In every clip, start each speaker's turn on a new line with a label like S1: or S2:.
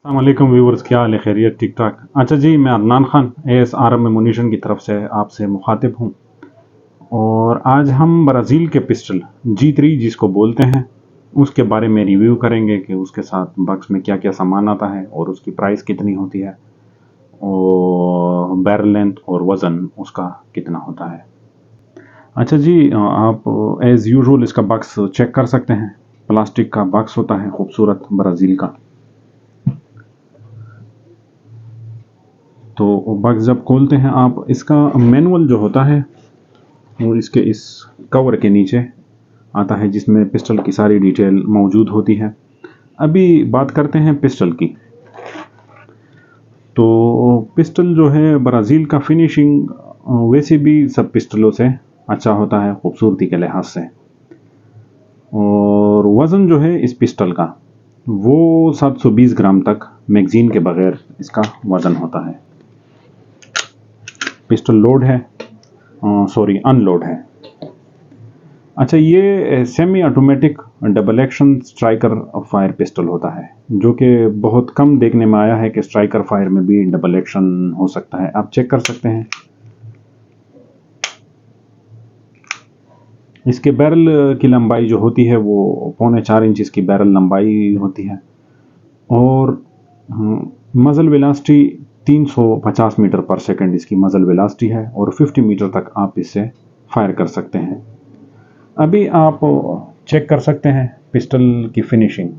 S1: अस्सलामुअलैकुम व्यूवर्स, क्या हाल है? खैरियत? ठीक ठाक। अच्छा जी, मैं अदनान खान ASRM एमुनीशन की तरफ से आपसे मुखातिब हूँ और आज हम ब्राज़ील के पिस्टल G3 जिसको बोलते हैं उसके बारे में रिव्यू करेंगे कि उसके साथ बक्स में क्या क्या सामान आता है और उसकी प्राइस कितनी होती है और बैरल लेंथ और वज़न उसका कितना होता है। अच्छा जी, आप एज़ यूजुअल इसका बक्स चेक कर सकते हैं। प्लास्टिक का बक्स होता है खूबसूरत ब्राज़ील का। तो बक्स जब खोलते हैं आप, इसका मैनुअल जो होता है वो इसके इस कवर के नीचे आता है जिसमें पिस्टल की सारी डिटेल मौजूद होती है। अभी बात करते हैं पिस्टल की। तो पिस्टल जो है ब्राज़ील का फिनिशिंग वैसे भी सब पिस्टलों से अच्छा होता है खूबसूरती के लिहाज से। और वज़न जो है इस पिस्टल का वो 720 ग्राम तक मैगज़ीन के बगैर इसका वज़न होता है। पिस्टल लोड है, सॉरी अनलोड है। अच्छा, ये semi automatic double action striker fire pistol होता है जो कि बहुत कम देखने में आया है कि स्ट्राइकर फायर में भी डबल एक्शन हो सकता है। आप चेक कर सकते हैं। इसके बैरल की लंबाई जो होती है वो 3.25 इंच की बैरल लंबाई होती है और मजल वेलोसिटी 350 मीटर पर सेकंड इसकी मजल वेलोसिटी है और 50 मीटर तक आप इससे फायर कर सकते हैं। अभी आप चेक कर सकते हैं पिस्टल की फिनिशिंग।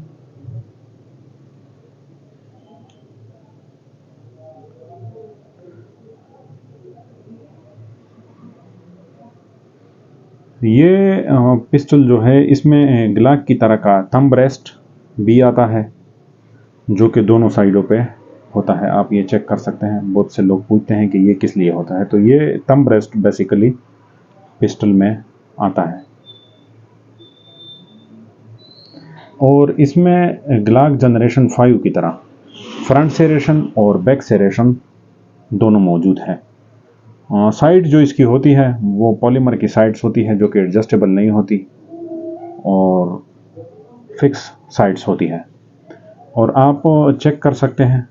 S1: ये पिस्टल जो है इसमें ग्लाक की तरह का थंब रेस्ट भी आता है जो कि दोनों साइडों पे होता है। आप ये चेक कर सकते हैं। बहुत से लोग पूछते हैं कि ये किस लिए होता है, तो ये थंब रेस्ट बेसिकली पिस्टल में आता है और इसमें ग्लाक जनरेशन 5 की तरह फ्रंट सेरेशन और बैक सेरेशन दोनों मौजूद है। साइड जो इसकी होती है वो पॉलीमर की साइड्स होती है जो कि एडजस्टेबल नहीं होती और फिक्स साइड्स होती है। और आप चेक कर सकते हैं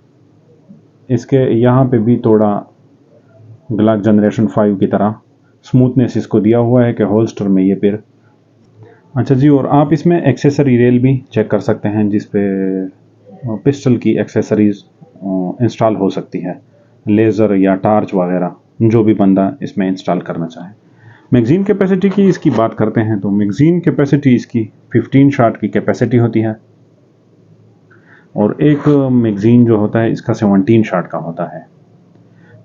S1: इसके यहाँ पे भी थोड़ा ग्लाक जनरेशन 5 की तरह स्मूथनेस इसको दिया हुआ है कि होल्स्टर में ये फिर। अच्छा जी, और आप इसमें एक्सेसरी रेल भी चेक कर सकते हैं जिस पे पिस्टल की एक्सेसरीज इंस्टॉल हो सकती है, लेज़र या टार्च वगैरह जो भी बंदा इसमें इंस्टॉल करना चाहे। मैगज़ीन कैपेसिटी की इसकी बात करते हैं तो मैगज़ीन कैपेसिटी इसकी 15 शॉट की कैपेसिटी होती है और एक मैगज़ीन जो होता है इसका 17 शॉट का होता है।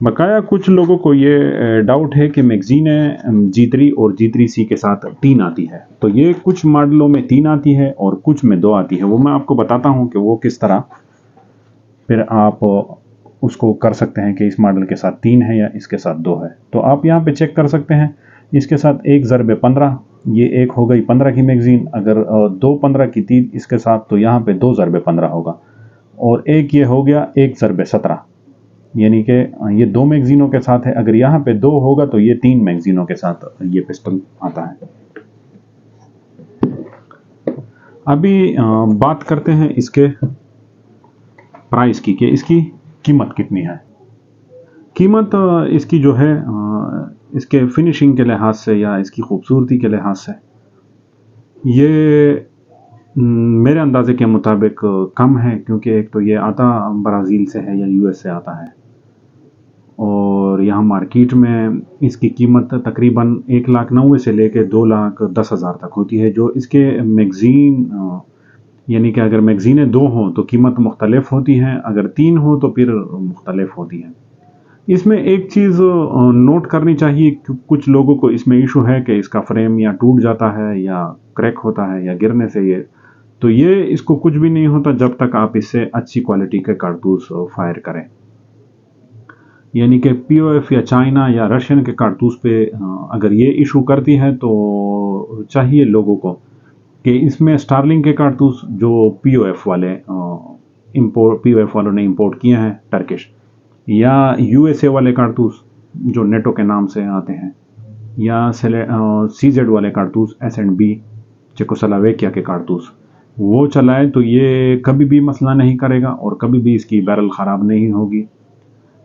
S1: बकाया कुछ लोगों को ये डाउट है कि मैगज़ीन G3 और G3C के साथ 3 आती है, तो ये कुछ मॉडलों में 3 आती है और कुछ में 2 आती है। वो मैं आपको बताता हूँ कि वो किस तरह फिर आप उसको कर सकते हैं कि इस मॉडल के साथ 3 है या इसके साथ 2 है। तो आप यहाँ पे चेक कर सकते हैं। इसके साथ 1 ज़रबे 15, ये एक हो गई 15 की मैगज़ीन। अगर 2 15 की थी इसके साथ तो यहाँ पे 2 ज़रबे 15 होगा और एक ये हो गया 1 ज़रबे 17, यानी कि ये 2 मैगज़ीनों के साथ है। अगर यहाँ पे 2 होगा तो ये 3 मैगज़ीनों के साथ ये पिस्टल आता है। अभी बात करते हैं इसके प्राइस की कि इसकी कीमत कितनी है। कीमत इसकी जो है इसके फिनिशिंग के लिहाज से या इसकी खूबसूरती के लिहाज से ये मेरे अंदाजे के मुताबिक कम है, क्योंकि एक तो ये आता ब्राज़ील से है या US से आता है और यहाँ मार्केट में इसकी कीमत तकरीबन 1,90,000 से लेके 2,10,000 तक होती है। जो इसके मैगज़ीन यानी कि अगर मैगज़ीनें 2 हों तो कीमत मुख्तलिफ होती हैं, अगर 3 हो तो फिर मुख्तलिफ होती है। इसमें एक चीज़ नोट करनी चाहिए कि कुछ लोगों को इसमें इशू है कि इसका फ्रेम या टूट जाता है या क्रैक होता है या गिरने से ये इसको कुछ भी नहीं होता जब तक आप इससे अच्छी क्वालिटी के कारतूस फायर करें। यानी कि POF या चाइना या रशियन के कारतूस पे अगर ये इशू करती है तो चाहिए लोगों को कि इसमें स्टारलिंग के कारतूस जो POF वालों ने इंपोर्ट किए हैं टर्किश, या USA वाले कारतूस जो नेटो के नाम से आते हैं, या CZ वाले कारतूस S&B चेकोस्लोवाकिया के कारतूस, वो चलाए तो ये कभी भी मसला नहीं करेगा और कभी भी इसकी बैरल ख़राब नहीं होगी।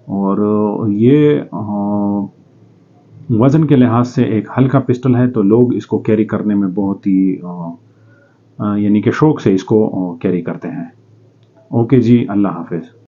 S1: और ये वज़न के लिहाज से एक हल्का पिस्टल है, तो लोग इसको कैरी करने में बहुत ही यानी कि शौक़ से इसको कैरी करते हैं। ओके जी, अल्लाह हाफ़िज़।